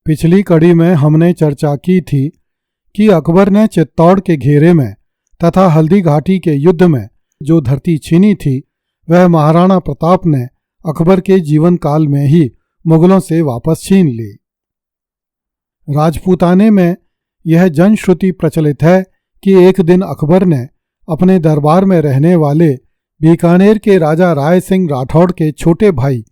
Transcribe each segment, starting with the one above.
पिछली कड़ी में हमने चर्चा की थी कि अकबर ने चित्तौड़ के घेरे में तथा हल्दी घाटी के युद्ध में जो धरती छीनी थी वह महाराणा प्रताप ने अकबर के जीवन काल में ही मुगलों से वापस छीन ली। राजपूताने में यह जनश्रुति प्रचलित है कि एक दिन अकबर ने अपने दरबार में रहने वाले बीकानेर के राजा राय सिंह राठौड़ के छोटे भाई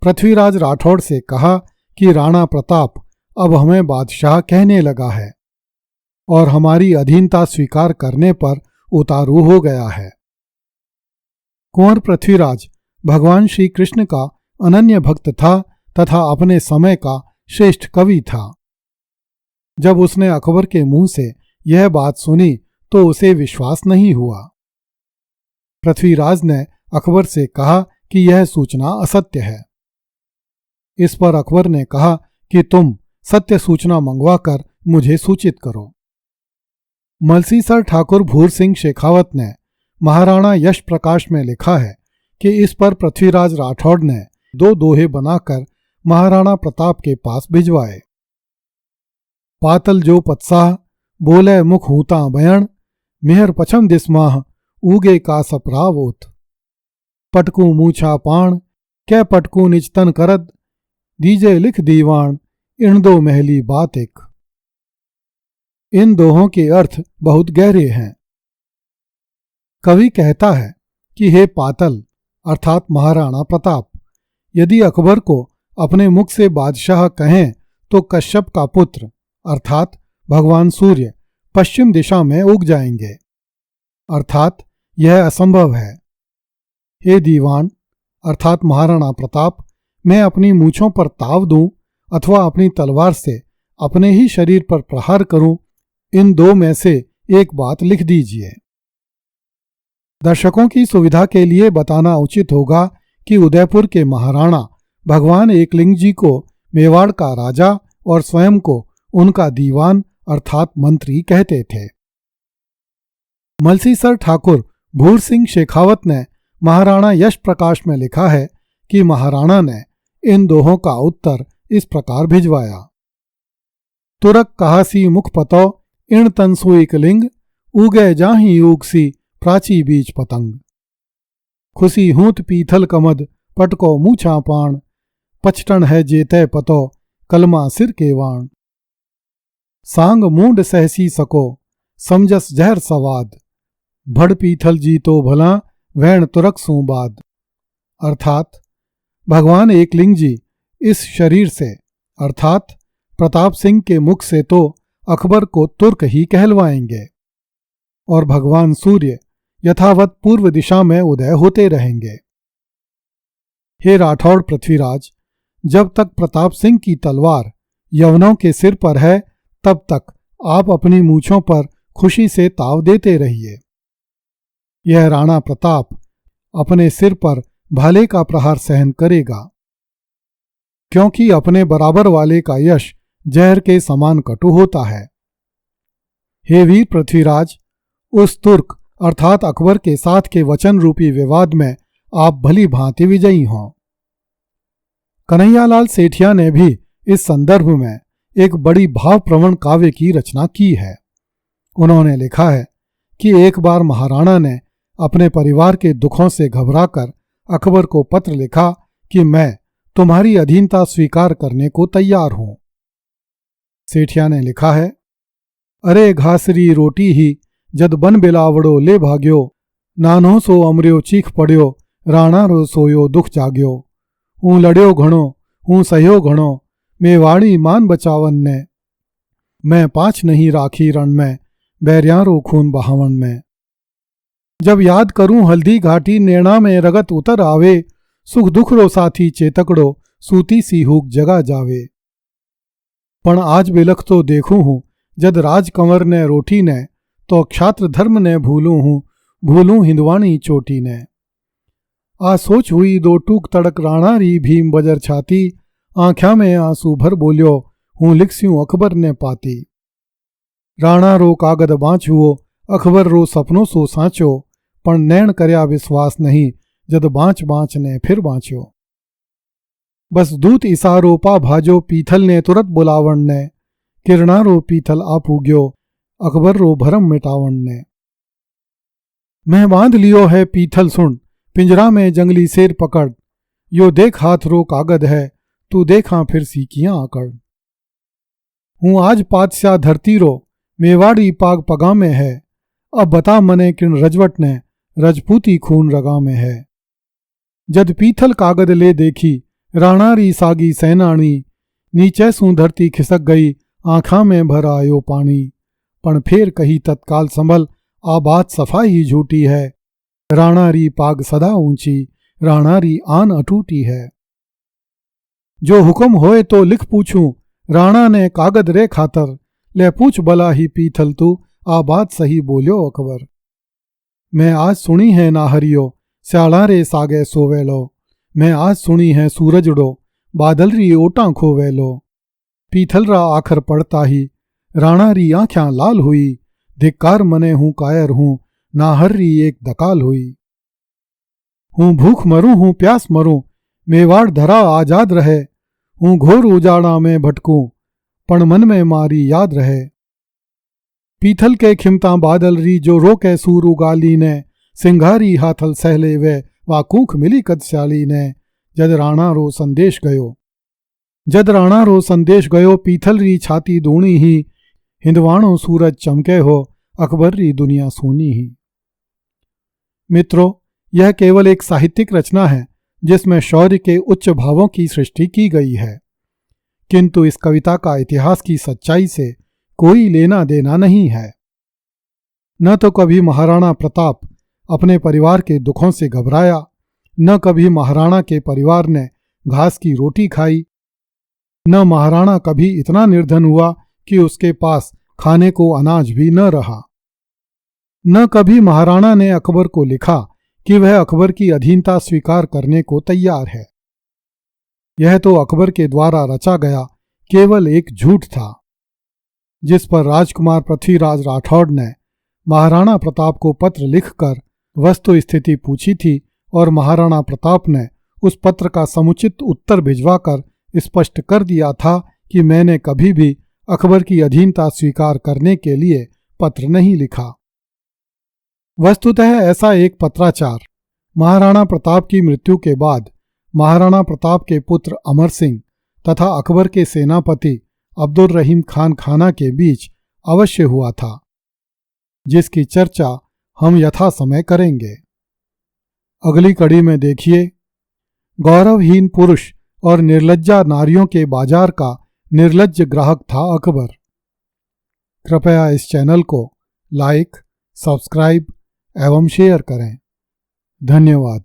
पृथ्वीराज राठौड़ से कहा कि राणा प्रताप अब हमें बादशाह कहने लगा है और हमारी अधीनता स्वीकार करने पर उतारू हो गया है। कुंवर पृथ्वीराज भगवान श्री कृष्ण का अनन्य भक्त था तथा अपने समय का श्रेष्ठ कवि था। जब उसने अकबर के मुंह से यह बात सुनी तो उसे विश्वास नहीं हुआ। पृथ्वीराज ने अकबर से कहा कि यह सूचना असत्य है। इस पर अकबर ने कहा कि तुम सत्य सूचना मंगवाकर मुझे सूचित करो। मलसीसर ठाकुर भूर सिंह शेखावत ने महाराणा यश प्रकाश में लिखा है कि इस पर पृथ्वीराज राठौड़ ने 2 दोहे बनाकर महाराणा प्रताप के पास भिजवाए। पातल जो पत्साह बोले मुख हूता बयण, मेहर पछम दिसमाह ऊगे का सपरावोत। पटकू मूछा पाण कै पटकू निजतन करद, दीजे लिख दीवान इन 2 महली बात एक। इन दोहों के अर्थ बहुत गहरे हैं। कवि कहता है कि हे पातल अर्थात महाराणा प्रताप, यदि अकबर को अपने मुख से बादशाह कहें तो कश्यप का पुत्र अर्थात भगवान सूर्य पश्चिम दिशा में उग जाएंगे, अर्थात यह असंभव है। हे दीवान अर्थात महाराणा प्रताप, मैं अपनी मूछों पर ताव दूं अथवा अपनी तलवार से अपने ही शरीर पर प्रहार करूं, इन 2 में से एक बात लिख दीजिए। दर्शकों की सुविधा के लिए बताना उचित होगा कि उदयपुर के महाराणा भगवान एकलिंग जी को मेवाड़ का राजा और स्वयं को उनका दीवान अर्थात मंत्री कहते थे। मलसीसर ठाकुर भूर सिंह शेखावत ने महाराणा यश प्रकाश में लिखा है कि महाराणा ने इन दोहों का उत्तर इस प्रकार भिजवाया। तुरक कहासी मुख पतो इण तनसु एकलिंग, उगे जाही उगसी प्राची बीच पतंग। खुशी हूत पीथल कमद पटको मूछा पाण, पचटन है जेते पतो कलमा सिर के वाण। सांग मूंड सहसी सको समझस जहर सवाद, भड़ पीथल जी तो भला वैण तुरक सूबाद। अर्थात भगवान एकलिंग जी इस शरीर से अर्थात प्रताप सिंह के मुख से तो अकबर को तुर्क ही कहलवाएंगे और भगवान सूर्य यथावत पूर्व दिशा में उदय होते रहेंगे। हे राठौड़ पृथ्वीराज, जब तक प्रताप सिंह की तलवार यवनों के सिर पर है तब तक आप अपनी मूछों पर खुशी से ताव देते रहिए। यह राणा प्रताप अपने सिर पर भाले का प्रहार सहन करेगा, क्योंकि अपने बराबर वाले का यश जहर के समान कटु होता है। हे वीर पृथ्वीराज, उस तुर्क अर्थात अकबर के साथ के वचन रूपी विवाद में आप भली भांति विजयी हों। कन्हैयालाल सेठिया ने भी इस संदर्भ में एक बड़ी भावप्रवण काव्य की रचना की है। उन्होंने लिखा है कि एक बार महाराणा ने अपने परिवार के दुखों से घबराकर अकबर को पत्र लिखा कि मैं तुम्हारी अधीनता स्वीकार करने को तैयार हूं। सेठिया ने लिखा है, अरे घासरी रोटी ही जद बन बिलावड़ो ले भाग्यो, नानो सो अमर्यो चीख पड़्यो, राणा रो सोयो दुख जाग्यो। हूँ लड़्यो घणो हूँ सहयो घणो, मेवाड़ी मान बचावन ने, मैं पाछ नहीं राखी रण में, बैरियारो खून बहावन में। जब याद करूं हल्दी घाटी नेणा में रगत उतर आवे, सुख दुख रो साथी चेतकड़ो सूती सी हुक जगा जावे। पण आज बिलख तो देखूं हूं जद राजकंवर ने रोटी ने, तो क्षात्र धर्म ने भूलूं हिंदवाणी चोटी ने। आ सोच हुई 2 टूक तड़क राणा री भीम बजर छाती, आंख्या में आंसू भर बोलियो हूँ लिखस्यूं अकबर ने पाती। राणा रो कागद बाँचुओ अकबर रो सपनों सो साँचो, पण नैण करया विश्वास नहीं जद बाँच बाँच ने फिर बाँच्यो। बस दूत इसारो पा भाजो पीथल ने तुरत बुलावण ने, किरणारो पीथल आप उग्यो अकबर रो भरम मिटावण ने। मैं बांध लियो है पीथल सुन, पिंजरा में जंगली शेर पकड़, यो देख हाथ रो कागद है, तू देखा फिर सीकियां आकड़। हूँ आज पातशाह धरती रो, मेवाड़ी पाग पगा में है, अब बता मने किन रजवट ने, रजपूती खून रगा में है। जद पीथल कागद ले देखी, राणारी सागी सैनाणी, नीचे सू धरती खिसक गई, आँखा में भर आयो पानी। पण फेर कही तत्काल संभल, आ बात सफाई ही झूठी है, राणारी पाग सदा ऊंची, राणारी आन अटूटी है। जो हुक्म होए तो लिख पूछूं, राणा ने कागद रे खातर, ले पूछ बला ही पीथल तू, आ बात सही बोलियो अकबर। मैं आज सुनी है नाहरियो, स्याला रे सागे सोवेलो, मैं आज सुनी है सूरजड़ो, बादल री ओटा खोवेलो। पीथल रा आखर पड़ता ही, राणा री आँख्यां लाल हुई, धिक्कार मने हूँ कायर हूँ, नाहर री एक दकाल हुई। हूँ भूख मरूं हूँ प्यास मरूं, मेवाड़ धरा आजाद रहे, हूँ घोर उजाड़ा में भटकूं, पण मन में मारी याद रहे। पीथल के खिमता बादल री जो रोके सूर उगाली ने, सिंघारी हाथल सहले वे वा कूख मिली कदस्याली ने। जद राणा रो संदेश गयो, जद राणा रो संदेश गयो, पीथल री छाती दूणी ही, हिंदवाणो सूरज चमके हो, अकबर री दुनिया सूनी ही। मित्रों, यह केवल एक साहित्यिक रचना है जिसमें शौर्य के उच्च भावों की सृष्टि की गई है, किंतु इस कविता का इतिहास की सच्चाई से कोई लेना देना नहीं है। न तो कभी महाराणा प्रताप अपने परिवार के दुखों से घबराया, न कभी महाराणा के परिवार ने घास की रोटी खाई, न महाराणा कभी इतना निर्धन हुआ कि उसके पास खाने को अनाज भी न रहा। न कभी महाराणा ने अकबर को लिखा कि वह अकबर की अधीनता स्वीकार करने को तैयार है। यह तो अकबर के द्वारा रचा गया केवल एक झूठ था, जिस पर राजकुमार पृथ्वीराज राठौड़ ने महाराणा प्रताप को पत्र लिखकर वस्तु स्थिति पूछी थी और महाराणा प्रताप ने उस पत्र का समुचित उत्तर भिजवाकर स्पष्ट कर दिया था कि मैंने कभी भी अकबर की अधीनता स्वीकार करने के लिए पत्र नहीं लिखा। वस्तुतः ऐसा एक पत्राचार महाराणा प्रताप की मृत्यु के बाद महाराणा प्रताप के पुत्र अमर सिंह तथा अकबर के सेनापति अब्दुल रहीम खान खाना के बीच अवश्य हुआ था, जिसकी चर्चा हम यथा समय करेंगे। अगली कड़ी में देखिए, गौरवहीन पुरुष और निर्लज्जा नारियों के बाजार का निर्लज्ज ग्राहक था अकबर। कृपया इस चैनल को लाइक, सब्सक्राइब एवं शेयर करें। धन्यवाद।